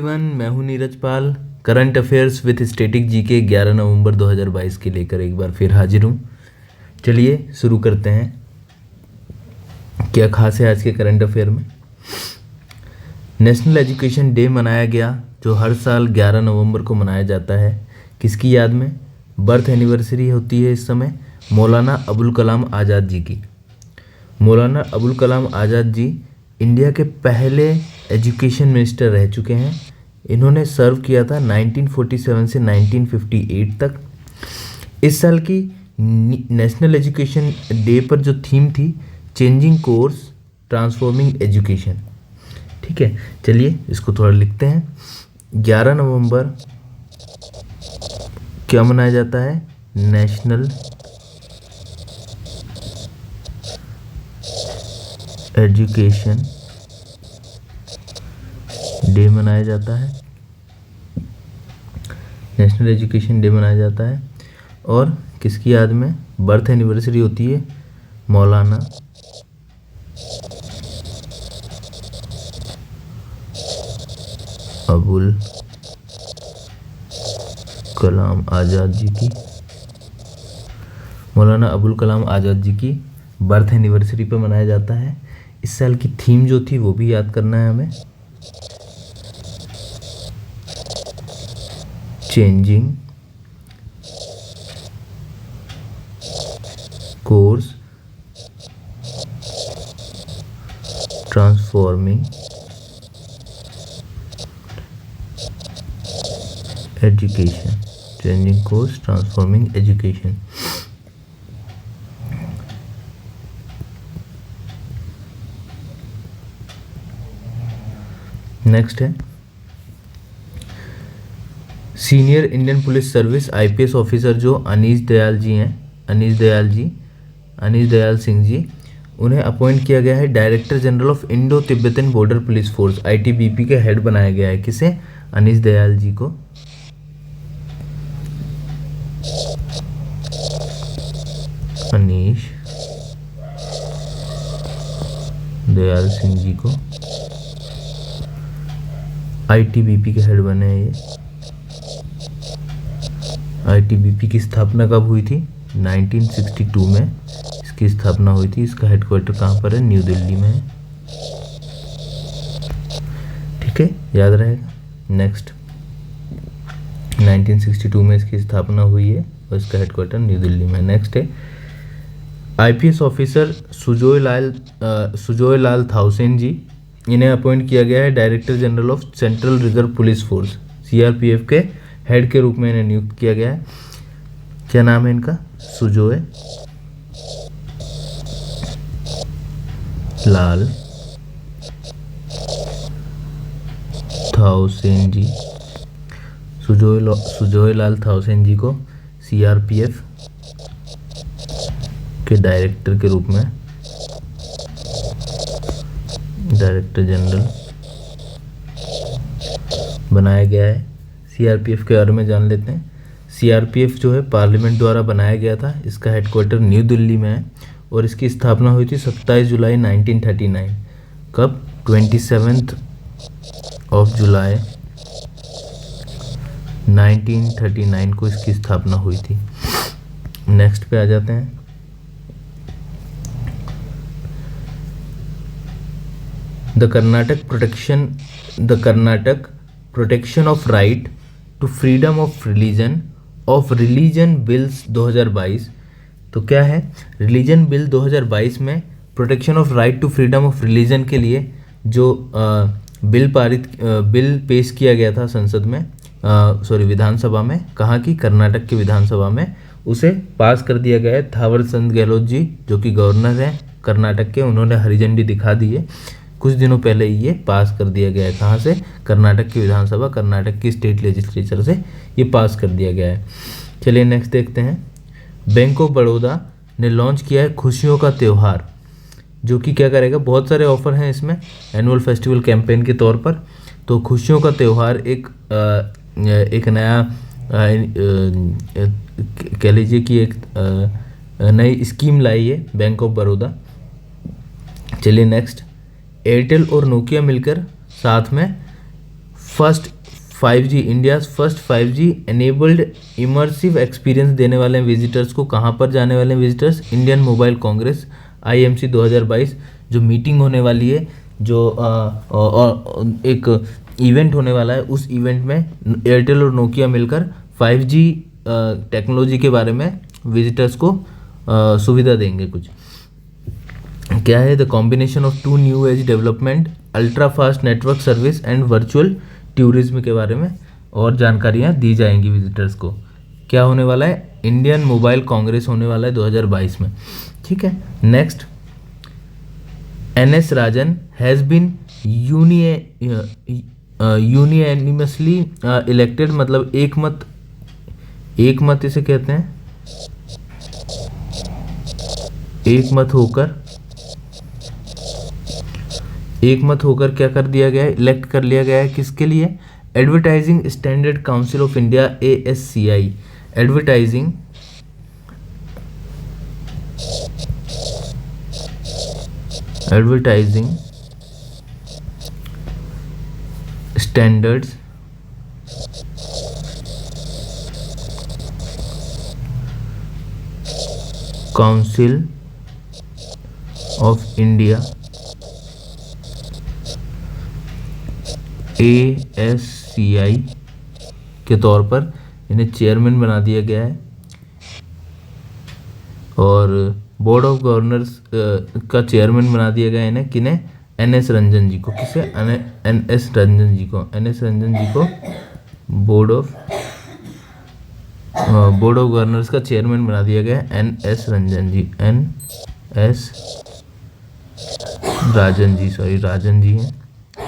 Everyone, मैं हूं Neeraj Pal. Current affairs with static GK 11 November 2022 के लेकर एक बार फिर हाजिर हूं। चलिए शुरू करते हैं। क्या खास है आज के करंट अफेयर में। नेशनल एजुकेशन डे मनाया गया, जो हर साल 11 नवंबर को मनाया जाता है। किसकी याद में? बर्थ एनिवर्सरी होती है इस समय मौलाना अबुल कलाम आज़ाद जी की। मौलाना अबुल कलाम आज़ाद जी इंडिया के पहले एजुकेशन मिनिस्टर रह चुके हैं। इन्होंने सर्व किया था 1947 से 1958 तक। इस साल की नेशनल एजुकेशन डे पर जो थीम थी, चेंजिंग कोर्स ट्रांसफॉर्मिंग एजुकेशन। ठीक है, चलिए इसको थोड़ा लिखते हैं। 11 नवंबर क्या मनाया जाता है? नेशनल एजुकेशन डे मनाया जाता है। नेशनल एजुकेशन डे मनाया जाता है और किसकी याद में? बर्थ एनिवर्सरी होती है मौलाना अबुल कलाम आज़ाद जी की। मौलाना अबुल कलाम आज़ाद जी की बर्थ एनिवर्सरी पर मनाया जाता है। इस साल की थीम जो थी वो भी याद करना है हमें। Changing course transforming education. Changing course transforming education. Next है senior Indian police service IPS officer जो अनीश दयाल जी हैं, अनीश दयाल सिंह जी, उन्हें अपॉइंट किया गया है director general of Indo Tibetan border police force ITBP के हेड बनाया गया है। किसे? अनीश दयाल जी को। अनीश दयाल सिंह जी को आईटीबीपी के हेड बने हैं। ये आईटीबीपी की स्थापना कब हुई थी? 1962 में इसकी स्थापना हुई थी। इसका हेडक्वार्टर कहाँ पर है? न्यू दिल्ली में है। ठीक है, याद रहेगा। नेक्स्ट 1962 में इसकी स्थापना हुई है और इसका हेडक्वार्टर न्यू दिल्ली में। नेक्स्ट है आईपीएस ऑफिसर सुजोय लाल थाउसेन जी, इन्हें अपॉइंट किया गया है director general of central reserve police force CRPF के हेड के रूप में इन्हें नियुक्त किया गया है। क्या नाम है इनका? सुजोय लाल थाउसेन जी। सुजोय लाल थाउसेन जी को सीआरपीएफ के डायरेक्टर के रूप में, डायरेक्टर जनरल बनाया गया है। सीआरपीएफ के बारे में जान लेते हैं। सीआरपीएफ जो है पार्लियामेंट द्वारा बनाया गया था। इसका हेडक्वार्टर न्यू दिल्ली में है और इसकी स्थापना हुई थी 27 जुलाई 1939। कब? 27 जुलाई 1939 को इसकी स्थापना हुई थी। नेक्स्ट पे आ जाते हैं। The Karnataka protection of right to freedom of religion bills 2022। तो क्या है? रिलीजन बिल 2022 में protection of right to freedom of religion के लिए जो बिल पेश किया गया था संसद में, विधानसभा में। कहाँ की? कर्नाटक की विधानसभा में। उसे पास कर दिया गया है। थावर चंद गहलोत जी जो कि गवर्नर हैं कर्नाटक के, उन्होंने हरी झंडी दिखा दी है। कुछ दिनों पहले ये पास कर दिया गया है। कहाँ से? कर्नाटक की विधानसभा, कर्नाटक की स्टेट लेजिस्लेचर से ये पास कर दिया गया है। चलिए नेक्स्ट देखते हैं। बैंक ऑफ बड़ौदा ने लॉन्च किया है खुशियों का त्यौहार, जो कि क्या करेगा? बहुत सारे ऑफर हैं इसमें एनुअल फेस्टिवल कैंपेन के तौर पर। तो खुशियों का त्यौहार एक नया कह लीजिए कि एक नई स्कीम लाई है बैंक ऑफ बड़ौदा। चलिए नेक्स्ट। एयरटेल और नोकिया मिलकर साथ में first 5G, India first 5G enabled immersive experience देने वाले विजिटर्स को कहाँ पर जाने वाले हैं visitors? Indian mobile Congress IMC 2022 जो मीटिंग होने वाली है, जो एक इवेंट होने वाला है, उस इवेंट में एयरटेल और नोकिया मिलकर 5G टेक्नोलॉजी के बारे में विजिटर्स को सुविधा देंगे। कुछ क्या है? The combination of two new age development, ultra fast network service and virtual tourism के बारे में और जानकारियाँ दी जाएंगी विजिटर्स को। क्या होने वाला है? इंडियन मोबाइल कांग्रेस होने वाला है 2022 में। ठीक है, next, NS Rajan has been unanimously elected, मतलब एक मत इसे कहते हैं, एक मत होकर क्या कर दिया गया है? इलेक्ट कर लिया गया है। किसके लिए? Advertising standard council of India ASCI, advertising standards council of India ASCI के तौर पर इन्हें चेयरमैन बना दिया गया है, और बोर्ड ऑफ गवर्नर्स का चेयरमैन बना दिया गया है इन्हें। किन्हें? NS रंजन जी को। किसे? NS रंजन जी को बोर्ड ऑफ गवर्नर्स का चेयरमैन बना दिया गया है NS राजन जी हैं।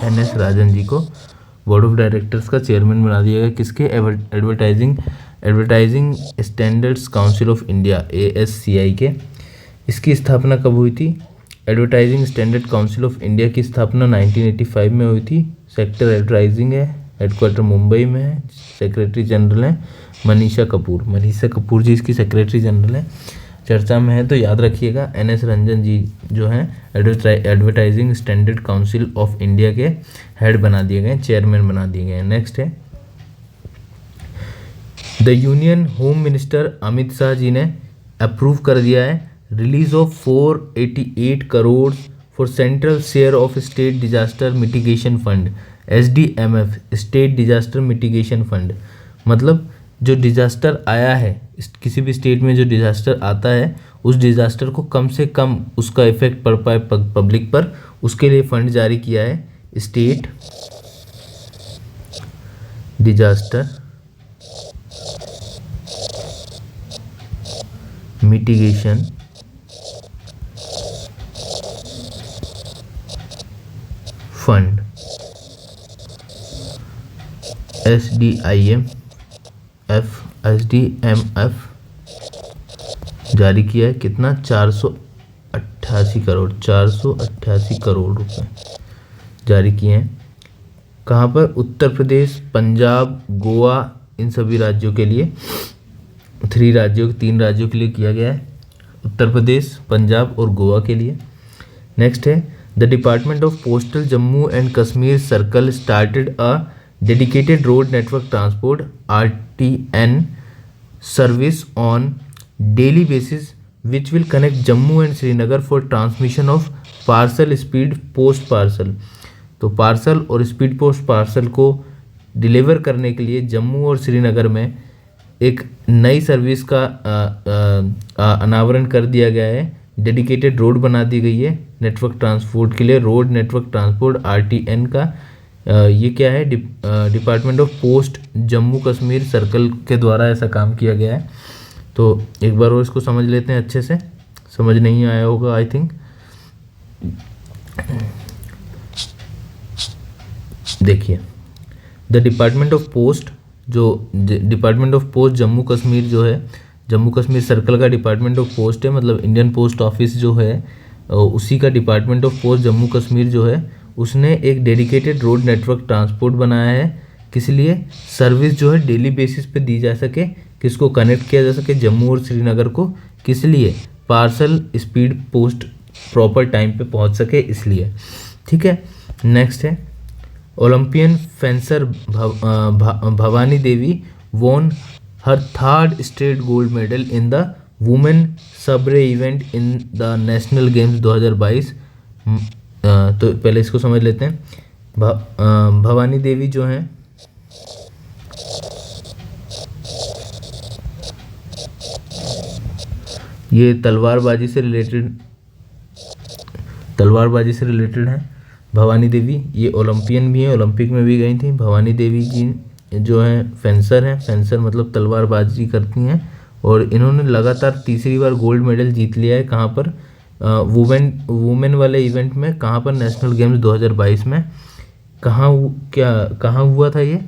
NS राजन जी को बोर्ड ऑफ डायरेक्टर्स का चेयरमैन बना दिया गया। किसके? Advertising standards council of India ASCI के। इसकी स्थापना कब हुई थी? Advertising standard council of India की स्थापना 1985 में हुई थी। सेक्टर एडवर्टाइजिंग है, हेडक्वार्टर मुंबई में है, सेक्रेटरी जनरल है मनीषा कपूर जी इसकी सेक्रेटरी जनरल है। चर्चा में है तो याद रखिएगा, NS रंजन जी जो हैं advertising standard council of India के हेड बना दिए गए, चेयरमैन बना दिए गए। नेक्स्ट है, the union home minister Amit Shah ji ने अप्रूव कर दिया है release of 488 crore for central share of state disaster mitigation fund, SDMF, state disaster mitigation fund. मतलब जो डिजास्टर आया है, किसी भी स्टेट में जो डिजास्टर आता है, उस डिजास्टर को कम से कम उसका इफेक्ट पड़ पाए पब्लिक पर, उसके लिए फंड जारी किया है state disaster mitigation fund, SDMF जारी किया है। कितना? 488 करोड़ रुपए जारी किए हैं। कहाँ पर? उत्तर प्रदेश, पंजाब, गोवा, इन सभी राज्यों के लिए, 3 राज्यों के लिए किया गया है, उत्तर प्रदेश, पंजाब और गोवा के लिए। नेक्स्ट है, the department of postal Jammu and Kashmir circle started a dedicated road network transport RTN service on daily basis which will connect Jammu and Srinagar for transmission of parcel speed post parcel। तो parcel और speed post parcel को deliver करने के लिए जम्मू और श्रीनगर में एक नई सर्विस का अनावरण कर दिया गया है। डेडिकेटेड रोड बना दी गई है नेटवर्क ट्रांसपोर्ट के लिए, रोड नेटवर्क ट्रांसपोर्ट RTN का। ये क्या है? Department of post Jammu Kashmir circle के द्वारा ऐसा काम किया गया है। तो एक बार और इसको समझ लेते हैं अच्छे से, समझ नहीं आया होगा आई थिंक। देखिए, द डिपार्टमेंट ऑफ पोस्ट, जो department of post Jammu Kashmir जो है, जम्मू कश्मीर सर्कल का डिपार्टमेंट ऑफ पोस्ट है, मतलब इंडियन पोस्ट ऑफिस जो है उसी का department of post Jammu Kashmir जो है, उसने एक डेडिकेटेड रोड नेटवर्क ट्रांसपोर्ट बनाया है। किस लिए? सर्विस जो है डेली बेसिस पे दी जा सके, किसको कनेक्ट किया जा सके? जम्मू और श्रीनगर को। किस लिए? Parcel speed post proper time पे पहुंच सके, इसलिए। ठीक है, नेक्स्ट है, Olympian fencer Bhavani Devi won her third straight gold medal in the women sabre event in the national games 2022। तो पहले इसको समझ लेते हैं। भवानी देवी जो हैं ये तलवारबाजी से रिलेटेड हैं। भवानी देवी ये ओलंपियन भी हैं, ओलंपिक में भी गई थी। भवानी देवी जी जो हैं फेंसर मतलब तलवारबाजी करती हैं, और इन्होंने लगातार तीसरी बार गोल्ड मेडल जीत लिया है। कहाँ पर? वुमेन वाले इवेंट में। कहाँ पर? नेशनल गेम्स 2022 में। कहाँ हुआ था ये?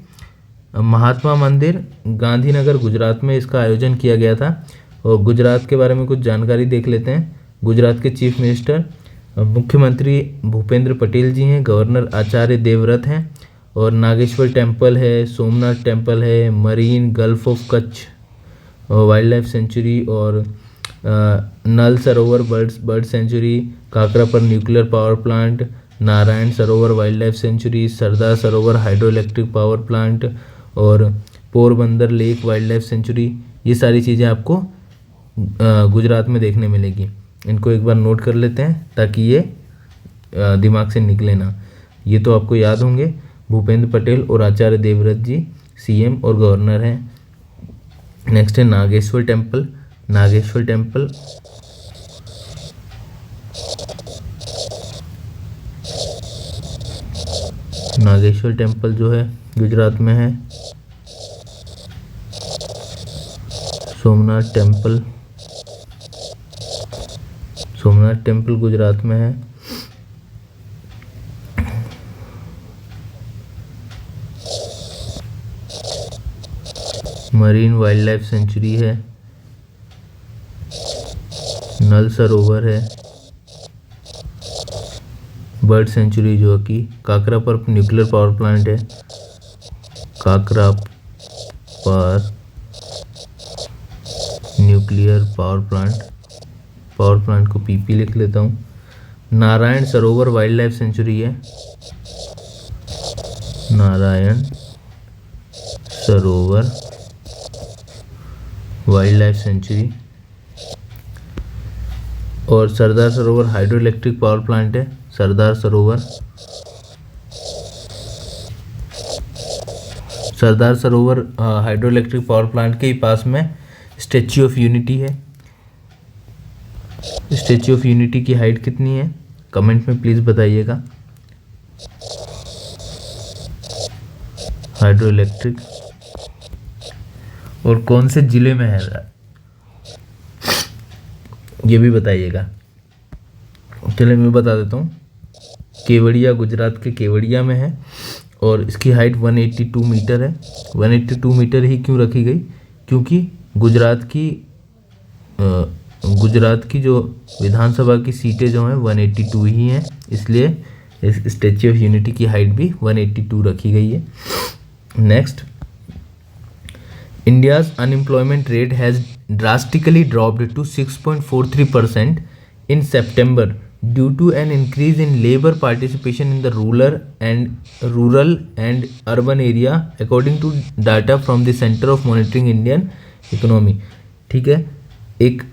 महात्मा मंदिर, गांधीनगर, गुजरात में इसका आयोजन किया गया था। और गुजरात के बारे में कुछ जानकारी देख लेते हैं। गुजरात के चीफ मिनिस्टर मुख्यमंत्री भूपेंद्र पटेल जी हैं, गवर्नर आचार्य देवव्रत हैं, और नागेश्वर टेम्पल है, सोमनाथ टेम्पल है, marine gulf of Kutch wild life sanctuary, और Nal Sarovar bird sanctuary, Kakrapar nuclear power plant, Narayan Sarovar wild life century, Sardar Sarovar hydro electric power plant, और Porbandar lake wild life century. ये सारी चीज़ें आपको गुजरात में देखने मिलेगी। इनको एक बार नोट कर लेते हैं ताकि ये दिमाग से निकले ना। ये तो आपको याद होंगे। भूपेंद्र पटेल और आचार्य देवव्रत जी सीएम और गवर्नर हैं। नेक्स्ट है नागेश्वर टेम्पल। नागेश्वर टेम्पल जो है गुजरात में है। सोमनाथ टेम्पल गुजरात में है। मरीन वाइल्ड लाइफ सेंचुरी है। नल सरोवर है। बर्ड सेंचुरी जो कि काकरापर न्यूक्लियर पावर प्लांट है। काकरापर न्यूक्लियर पावर प्लांट को पीपी लिख लेता हूँ। Narayan Sarovar wild life century है। Narayan Sarovar wild life sanctuary. और Sardar Sarovar hydro electric power plant है। Sardar Sarovar hydro electric power plant के ही पास में स्टैच्यू ऑफ यूनिटी है। स्टैच्यू ऑफ यूनिटी की हाइट कितनी है? कमेंट में प्लीज़ बताइएगा। हाइड्रो इलेक्ट्रिक और कौन से ज़िले में है ये भी बताइएगा। चलिए मैं बता देता हूँ। केवड़िया, गुजरात के केवड़िया में है, और इसकी हाइट 182 मीटर है। 182 मीटर ही क्यों रखी गई? क्योंकि गुजरात की जो विधानसभा की सीटें जो हैं 182 ही हैं, इसलिए इस स्टैच्यू ऑफ यूनिटी की हाइट भी 182 रखी गई है। Next, India's unemployment rate has drastically dropped to 6.43% in September due to an increase in labor participation in the rural and urban area according to data from the Center of Monitoring Indian Economy। ठीक है, एक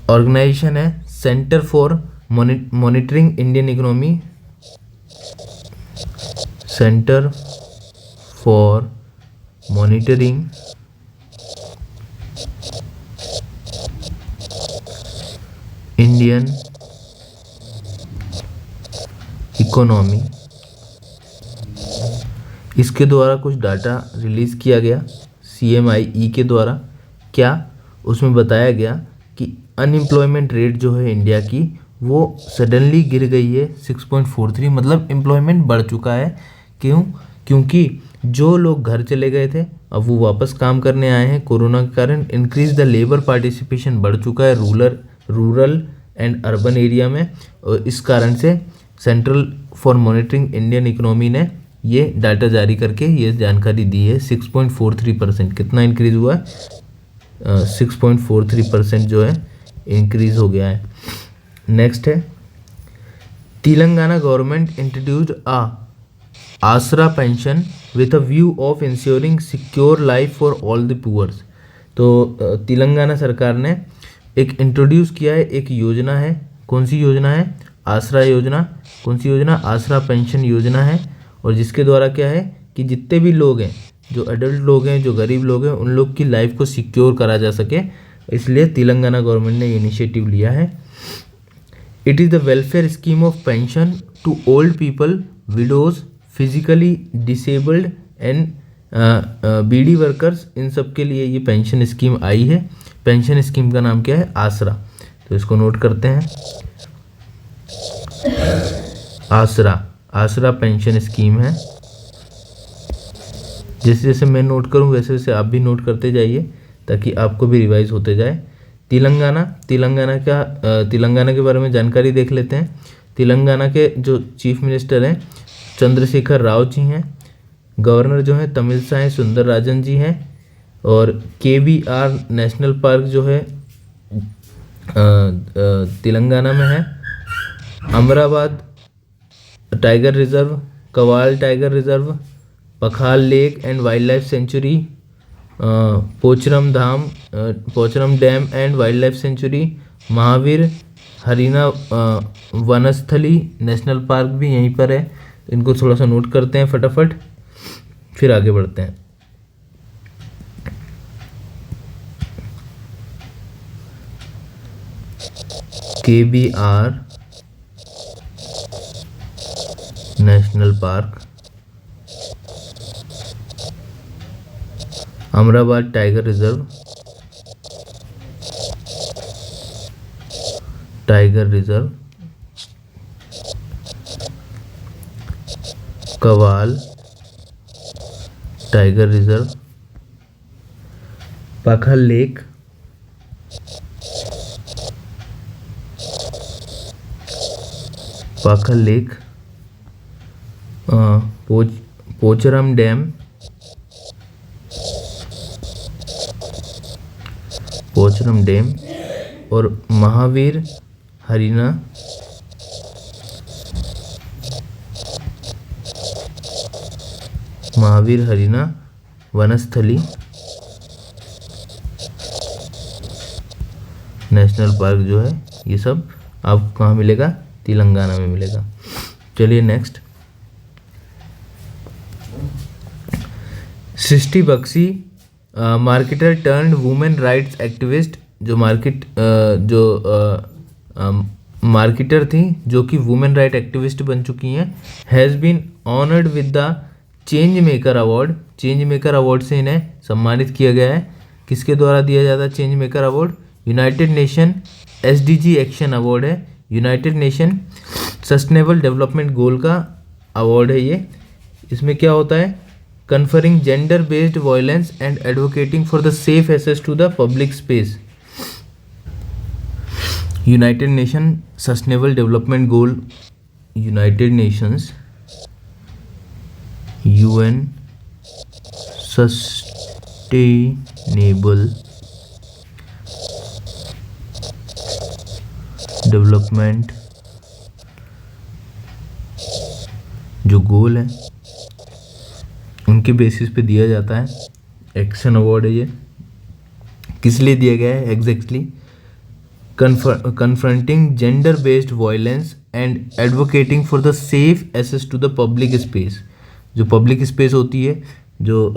organisation है centre for monitoring Indian economy, centre for monitoring Indian economy. इसके द्वारा कुछ data release किया गया CMIE के द्वारा। क्या? उसमें बताया गया कि अनएम्प्लॉयमेंट रेट जो है इंडिया की वो सडनली गिर गई है 6.43, मतलब एम्प्लॉयमेंट बढ़ चुका है। क्यों? क्योंकि जो लोग घर चले गए थे अब वो वापस काम करने आए हैं कोरोना के कारण। इंक्रीज द लेबर पार्टिसिपेशन बढ़ चुका है रूरल एंड अर्बन एरिया में, और इस कारण से central for monitoring Indian economy ने ये डाटा जारी करके ये जानकारी दी है। 6.43% कितना इंक्रीज़ हुआ है? 6.43% जो है इंक्रीज़ हो गया है। नेक्स्ट है, Telangana government introduced a Aasara pension with a view of insuring secure life for all the poors. तो तेलंगाना सरकार ने एक इंट्रोड्यूस किया है, एक योजना है। कौन सी योजना है? आसरा योजना। कौन सी योजना? आसरा पेंशन योजना है। और जिसके द्वारा क्या है कि जितने भी लोग हैं, जो एडल्ट लोग हैं, जो गरीब लोग हैं, उन लोग की लाइफ को सिक्योर करा जा सके, इसलिए तेलंगाना गवर्नमेंट ने ये इनिशिएटिव लिया है। It is the welfare scheme of pension to old people, widows, physically disabled and beedi workers, इन सब के लिए ये पेंशन स्कीम आई है। पेंशन स्कीम का नाम क्या है? आसरा। तो इसको नोट करते हैं, आसरा। आसरा पेंशन स्कीम है। जैसे जैसे मैं नोट करूँ वैसे वैसे आप भी नोट करते जाइए ताकि आपको भी रिवाइज होते जाए। तेलंगाना के बारे में जानकारी देख लेते हैं। तेलंगाना के जो चीफ मिनिस्टर हैं चंद्रशेखर राव जी हैं। गवर्नर जो हैं तमिलसाई सुंदरराजन जी हैं। और KBR नेशनल पार्क जो है तेलंगाना में है। Amrabad tiger reserve, Kawal tiger reserve, Pakhal lake and wild life sanctuary, Pocharam dam and wild life sanctuary, Mahavir Harina Vanasthali national park भी यहीं पर है। इनको थोड़ा सा नोट करते हैं फटाफट, फिर आगे बढ़ते हैं। KBR national park, Amrabad tiger reserve, Kawal tiger reserve, Pakhal lake, Pocharam dam और महावीर हरीना वनस्थली नेशनल पार्क जो है, ये सब आपको कहाँ मिलेगा? तेलंगाना में मिलेगा। चलिए next. Srishti Bakshi marketer turned women rights activist, जो मार्केटर थी जो कि वुमेन राइट एक्टिविस्ट बन चुकी हैं, has been honoured with the change maker award. Change maker award से इन्हें सम्मानित किया गया है। किसके द्वारा दिया जाता है change maker award? United nation SDG action award है। United nation sustainable development goal का अवार्ड है ये। इसमें क्या होता है? Conferring gender based violence and advocating for the safe access to the public space. United nation sustainable development goal, united nations UN sustainable development जो goal है उनके बेसिस पे दिया जाता है। एक्शन अवार्ड है ये। किस लिए दिया गया है exactly? Confronting gender based violence and advocating for the safe access to the public space. जो पब्लिक स्पेस होती है, जो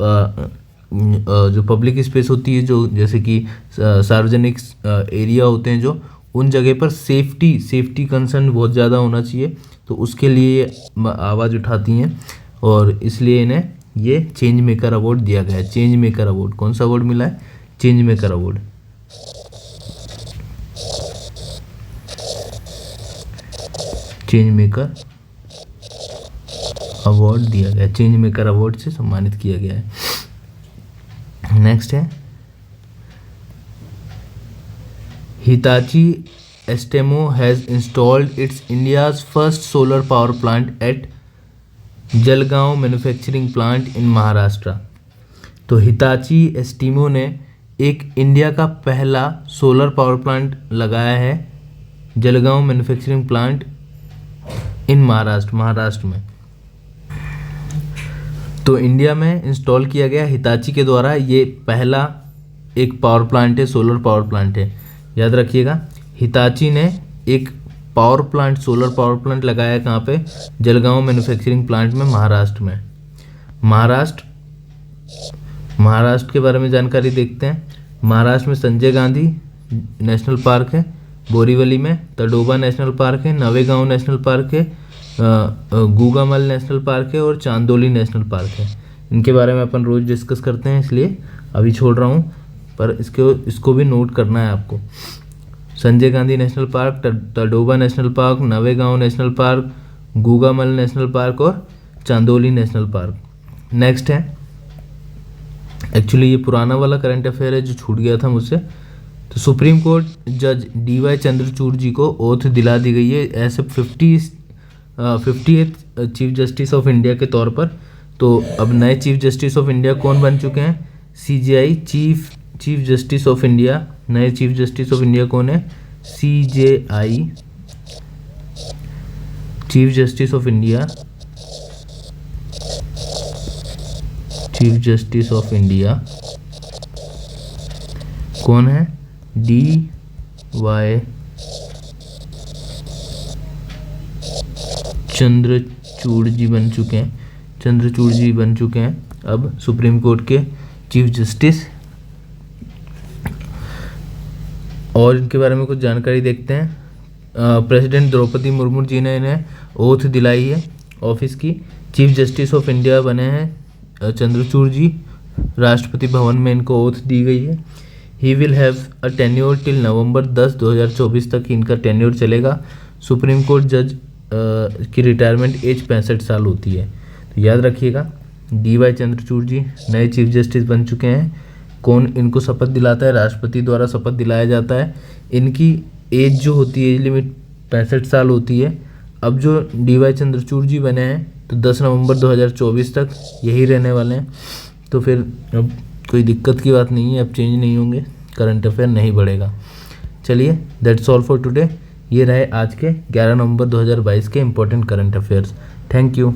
पब्लिक स्पेस होती है, जो जैसे कि सार्वजनिक एरिया होते हैं, जो उन जगह पर सेफ्टी कंसर्न बहुत ज़्यादा होना चाहिए, तो उसके लिए आवाज़ उठाती हैं और इसलिए इन्हें ये चेंज मेकर अवार्ड दिया गया है। चेंज मेकर अवार्ड, कौन सा अवार्ड मिला है? Change maker award. Change maker award दिया गया, चेंज मेकर अवार्ड से सम्मानित किया गया है। नेक्स्ट है Hitachi Astemo has installed its India's first solar power plant at Jalgaon manufacturing plant in Maharashtra. तो हिताची एस्टेमो ने एक इंडिया का पहला सोलर पावर प्लांट लगाया है Jalgaon manufacturing plant in Maharashtra में। तो इंडिया में इंस्टॉल किया गया हिताची के द्वारा ये पहला एक पावर प्लांट है, सोलर पावर प्लांट है। याद रखिएगा, हिताची ने एक power plant, solar power plant लगाया है कहाँ पे? जलगांव मैन्युफैक्चरिंग प्लांट में, महाराष्ट्र में। महाराष्ट्र के बारे में जानकारी देखते हैं। महाराष्ट्र में संजय गांधी नेशनल पार्क है, बोरीवली में तडोबा नेशनल पार्क है, नवेगांव नेशनल पार्क है, गूगामल नेशनल पार्क है और चांदोली नेशनल पार्क है। इनके बारे में अपन रोज़ डिस्कस करते हैं, इसलिए अभी छोड़ रहा हूँ, पर इसको भी नोट करना है आपको। Sanjay Gandhi national park, Tadoba national park, Navegaon national park, Gugamal national park और चांदोली नेशनल पार्क। नेक्स्ट है, एक्चुअली ये पुराना वाला करंट अफेयर है जो छूट गया था मुझसे। तो सुप्रीम कोर्ट जज DY चंद्रचूड़ जी को ओथ दिला दी गई है ऐसे 50th chief justice of India के तौर पर। तो अब नए चीफ जस्टिस ऑफ इंडिया कौन बन चुके हैं? CJI chief justice of India. नए चीफ जस्टिस ऑफ इंडिया कौन है? CJI chief justice of India. Chief justice of India कौन है? DY चंद्रचूड़ जी बन चुके हैं अब सुप्रीम कोर्ट के चीफ जस्टिस। और इनके बारे में कुछ जानकारी देखते हैं। प्रेसिडेंट द्रौपदी मुर्मू जी ने इन्हें ओथ दिलाई है ऑफिस की। चीफ जस्टिस ऑफ इंडिया बने हैं चंद्रचूड़ जी। राष्ट्रपति भवन में इनको ओथ दी गई है। He will have a tenure till नवंबर 10, 2024 तक इनका टेन्योर चलेगा। सुप्रीम कोर्ट जज की रिटायरमेंट एज 65 साल होती है। तो याद रखिएगा, DY चंद्रचूड़ जी नए चीफ जस्टिस बन चुके हैं। कौन इनको शपथ दिलाता है? राष्ट्रपति द्वारा शपथ दिलाया जाता है। इनकी एज जो होती है, एज लिमिट 65 साल होती है। अब जो DY चंद्रचूड़ जी बने हैं तो 10 नवंबर 2024 तक यही रहने वाले हैं। तो फिर अब कोई दिक्कत की बात नहीं है, अब चेंज नहीं होंगे, करंट अफेयर नहीं बढ़ेगा। चलिए, दैट्स ऑल फॉर टुडे। ये रहे आज के 11 नवंबर 2022 के important current affairs. Thank you.